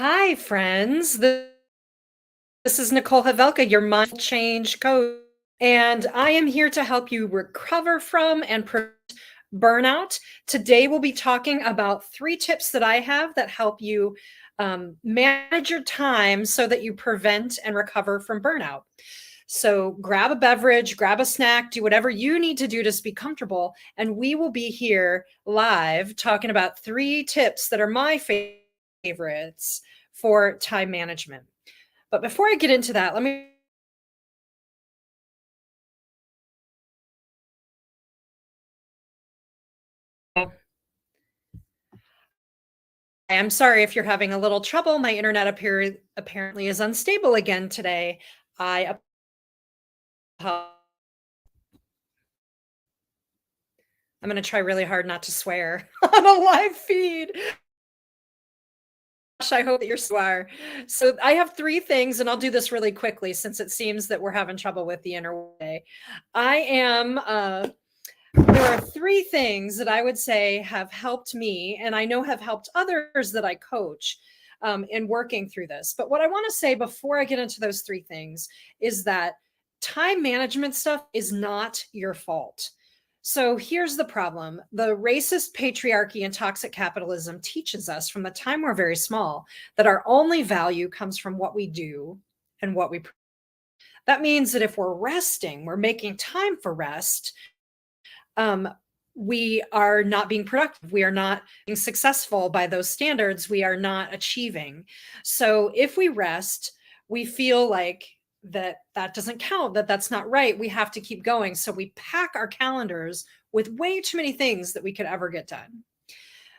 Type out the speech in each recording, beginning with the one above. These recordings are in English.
Hi, friends. This is Nicole Havelka, your mind change coach, and I am here to help you recover from and prevent burnout. Today, we'll be talking about 3 tips that I have that help you manage your time so that you prevent and recover from burnout. So, grab a beverage, grab a snack, do whatever you need to do to be comfortable, and we will be here live talking about 3 tips that are my favorites for time management. But before I get into that, let me I'm sorry if you're having a little trouble. My internet apparently is unstable again today. I apo- I'm going to try really hard not to swear on a live feed. Gosh, I hope that you're swear. So I have 3 things, and I'll do this really quickly since it seems that we're having trouble with the interway. I am There are 3 things that I would say have helped me, and I know have helped others that I coach in working through this. But what I want to say before I get into those 3 things is that time management stuff is not your fault. So here's the problem: the racist patriarchy and toxic capitalism teaches us from the time we're very small that our only value comes from what we do and what we. That means that if we're resting, we're making time for rest, um, we are not being productive. We are not being successful by those standards. We are not achieving. So if we rest, we feel like that doesn't count, that's not right. We have to keep going. So we pack our calendars with way too many things that we could ever get done.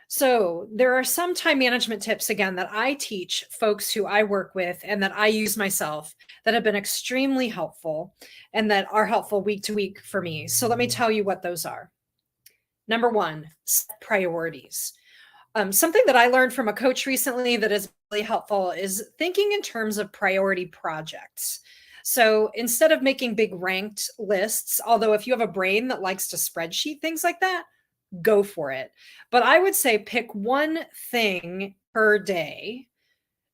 So there are some time management tips, again, that I teach folks who I work with and that I use myself that have been extremely helpful and that are helpful week to week for me. So let me tell you what those are. Number one, set priorities. Something that I learned from a coach recently that is really helpful is thinking in terms of priority projects. So instead of making big ranked lists, although if you have a brain that likes to spreadsheet things like that, go for it. But I would say pick one thing per day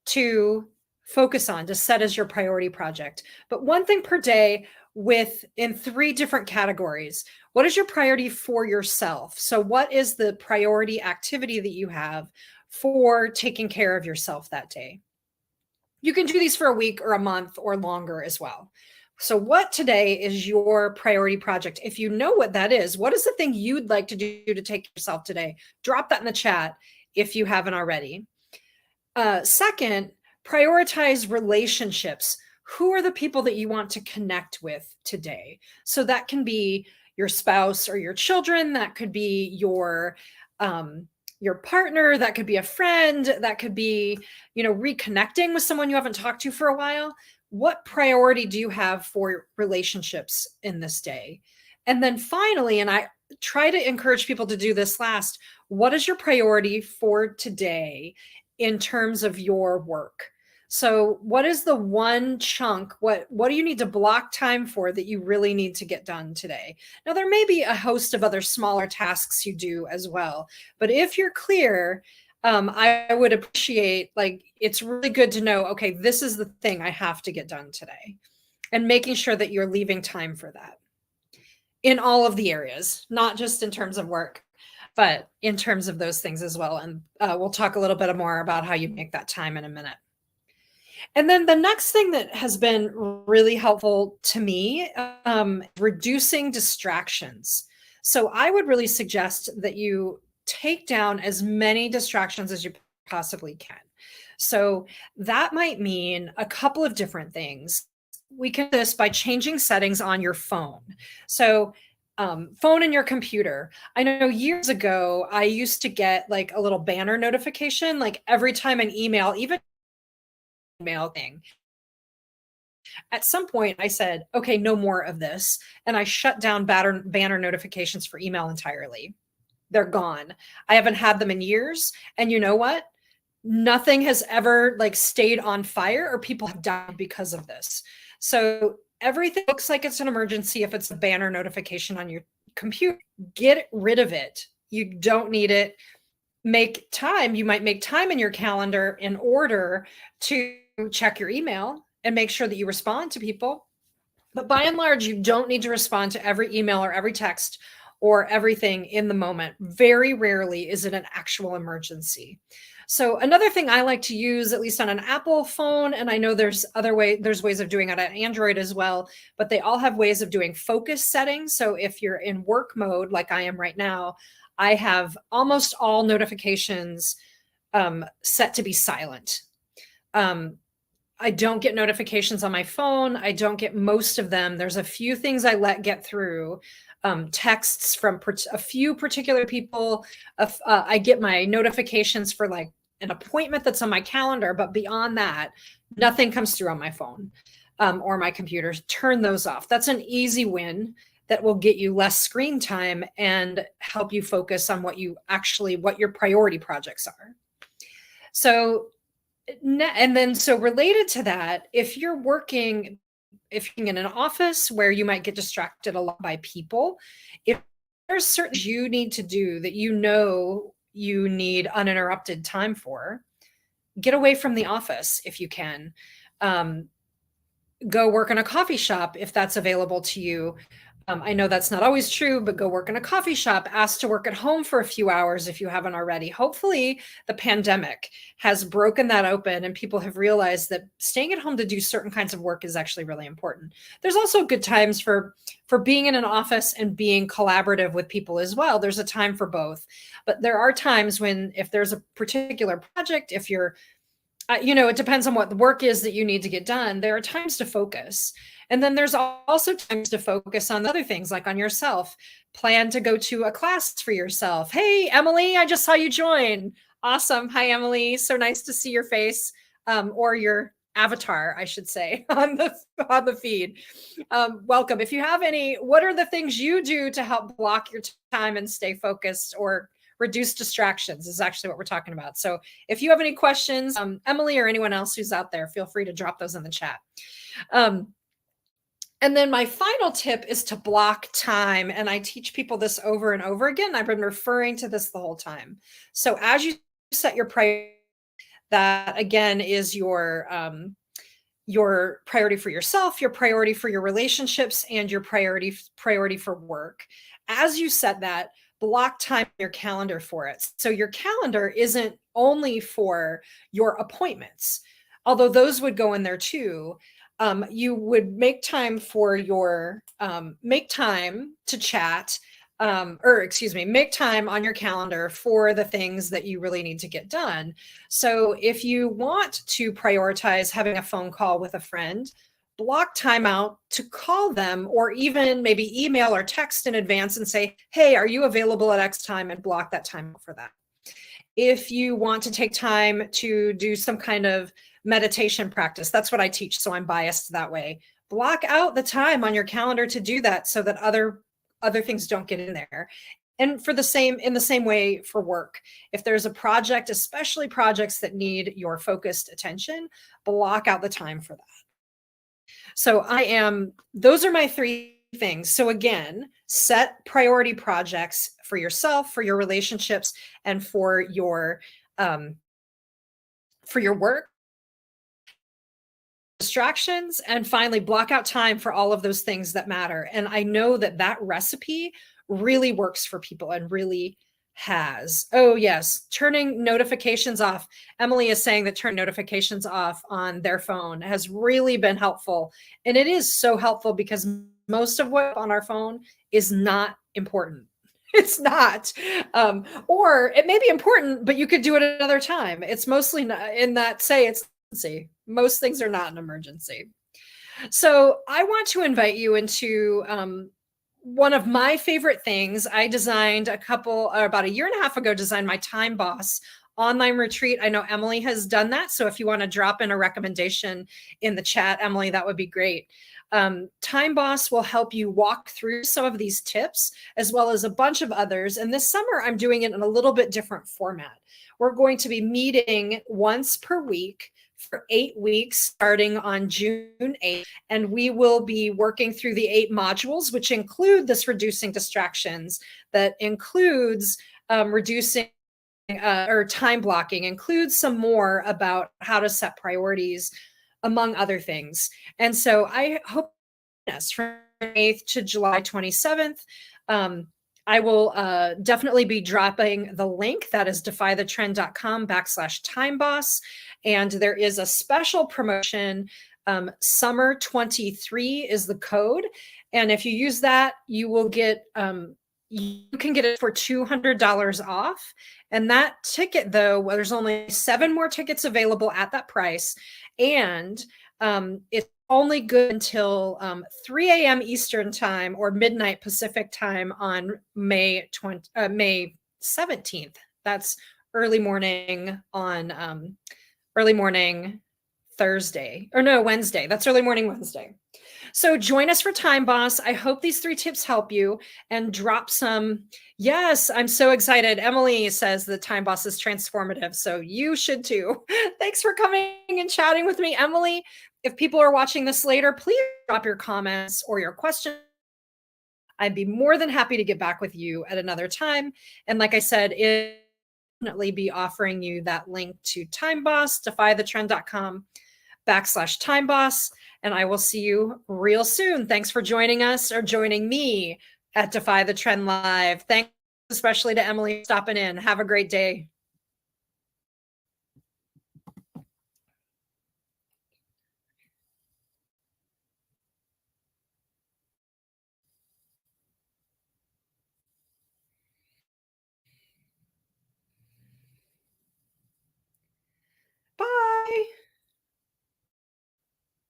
to focus on, to set as your priority project. But one thing per day with in 3 different categories. What is your priority for yourself? So what is the priority activity that you have for taking care of yourself that day? You can do these for a week or a month or longer as well. So, what today is your priority project? If you know what that is, what is the thing you'd like to do to take yourself today? Drop that in the chat if you haven't already. Second, prioritize relationships. Who are the people that you want to connect with today? So, that can be your spouse or your children, that could be your partner, that could be a friend, that could be, reconnecting with someone you haven't talked to for a while. What priority do you have for relationships in this day? And then finally, and I try to encourage people to do this last, what is your priority for today in terms of your work? So what is the one chunk? What do you need to block time for that you really need to get done today? Now, there may be a host of other smaller tasks you do as well, but if you're clear, I would appreciate, like, it's really good to know, okay, this is the thing I have to get done today, and making sure that you're leaving time for that in all of the areas, not just in terms of work, but in terms of those things as well. And we'll talk a little bit more about how you make that time in a minute. And then the next thing that has been really helpful to me, reducing distractions. So I would really suggest that you take down as many distractions as you possibly can. So that might mean a couple of different things. We can do this by changing settings on your phone. So phone and your computer. I know years ago, I used to get like a little banner notification, like every time an email, even email thing. At some point, I said, okay, no more of this. And I shut down banner notifications for email entirely. They're gone. I haven't had them in years. And you know what? Nothing has ever like stayed on fire or people have died because of this. So everything looks like it's an emergency if it's a banner notification on your computer. Get rid of it. You don't need it. you might make time in your calendar in order to check your email and make sure that you respond to people. But by and large, you don't need to respond to every email or every text or everything in the moment. Very rarely is it an actual emergency. So another thing I like to use, at least on an Apple phone, and I know there's ways of doing it on Android as well, but they all have ways of doing focus settings. So if you're in work mode, like I am right now, I have almost all notifications set to be silent. I don't get notifications on my phone. I don't get most of them. There's a few things I let get through. Texts from a few particular people. I get my notifications for like an appointment that's on my calendar, but beyond that, nothing comes through on my phone or my computer. Turn those off. That's an easy win that will get you less screen time and help you focus on what your priority projects are. So related to that, if you're working in an office where you might get distracted a lot by people, if there's certain things you need to do that you know you need uninterrupted time for, get away from the office if you can. Go work in a coffee shop if that's available to you. I know that's not always true, but go work in a coffee shop. Ask to work at home for a few hours if you haven't already. Hopefully, the pandemic has broken that open and people have realized that staying at home to do certain kinds of work is actually really important. There's also good times for being in an office and being collaborative with people as well. There's a time for both. But there are times when, if there's a particular project, if you're it depends on what the work is that you need to get done. There are times to focus. And then there's also times to focus on other things, like on yourself. Plan to go to a class for yourself. Hey, Emily, I just saw you join. Awesome. Hi, Emily. So nice to see your face, or your avatar, I should say, on the feed. Welcome. If you have what are the things you do to help block your time and stay focused or reduce distractions is actually what we're talking about. So if you have any questions, Emily or anyone else who's out there, feel free to drop those in the chat. And then my final tip is to block time. And I teach people this over and over again. I've been referring to this the whole time. So as you set your priority, that again is your priority for yourself, your priority for your relationships, and your priority for work. As you set that, block time in your calendar for it. So your calendar isn't only for your appointments, although those would go in there too. You would make time for make time to chat, make time on your calendar for the things that you really need to get done. So if you want to prioritize having a phone call with a friend, block time out to call them, or even maybe email or text in advance and say, hey, are you available at X time, and block that time for that. If you want to take time to do some kind of meditation practice, that's what I teach, so I'm biased that way. Block out the time on your calendar to do that so that other things don't get in there. And in the same way for work, if there's a project, especially projects that need your focused attention, block out the time for that. So those are my three things. So again, set priority projects for yourself, for your relationships, and for your work. Distractions, and finally block out time for all of those things that matter. And I know that recipe really works for people and really has. Oh yes, turning notifications off. Emily is saying that turning notifications off on their phone has really been helpful. And it is so helpful because most of what's on our phone is not important. It's not. Or it may be important, but you could do it another time. It's mostly not in that, say it's emergency. Most things are not an emergency. So I want to invite you into one of my favorite things. I designed about a year and a half ago, designed my Time Boss online retreat. I know Emily has done that. So if you want to drop in a recommendation in the chat, Emily, that would be great. Time Boss will help you walk through some of these tips as well as a bunch of others. And this summer, I'm doing it in a little bit different format. We're going to be meeting once per week for 8 weeks, starting on June 8th. And we will be working through the 8 modules, which include this reducing distractions, that includes reducing or time blocking includes some more about how to set priorities, among other things. And so I hope this from 8th to July 27th. I will definitely be dropping the link. That is defythetrend.com/time boss. And there is a special promotion. Summer 23 is the code. And if you use that, you will get, you can get it for $200 off. And that ticket, though, well, there's only 7 more tickets available at that price. And it's only good until 3 a.m. Eastern time or midnight Pacific time on May 17th. That's early morning on early morning Thursday, or no, Wednesday. That's early morning Wednesday. So join us for Time Boss. I hope these 3 tips help you, and drop some. Yes, I'm so excited. Emily says the Time Boss is transformative. So you should too. Thanks for coming and chatting with me, Emily. If people are watching this later, please drop your comments or your questions. I'd be more than happy to get back with you at another time. And like I said, definitely be offering you that link to Time Boss, defythetrend.com/time boss. And I will see you real soon. Thanks for joining us or joining me at Defy the Trend Live. Thanks especially to Emily stopping in. Have a great day.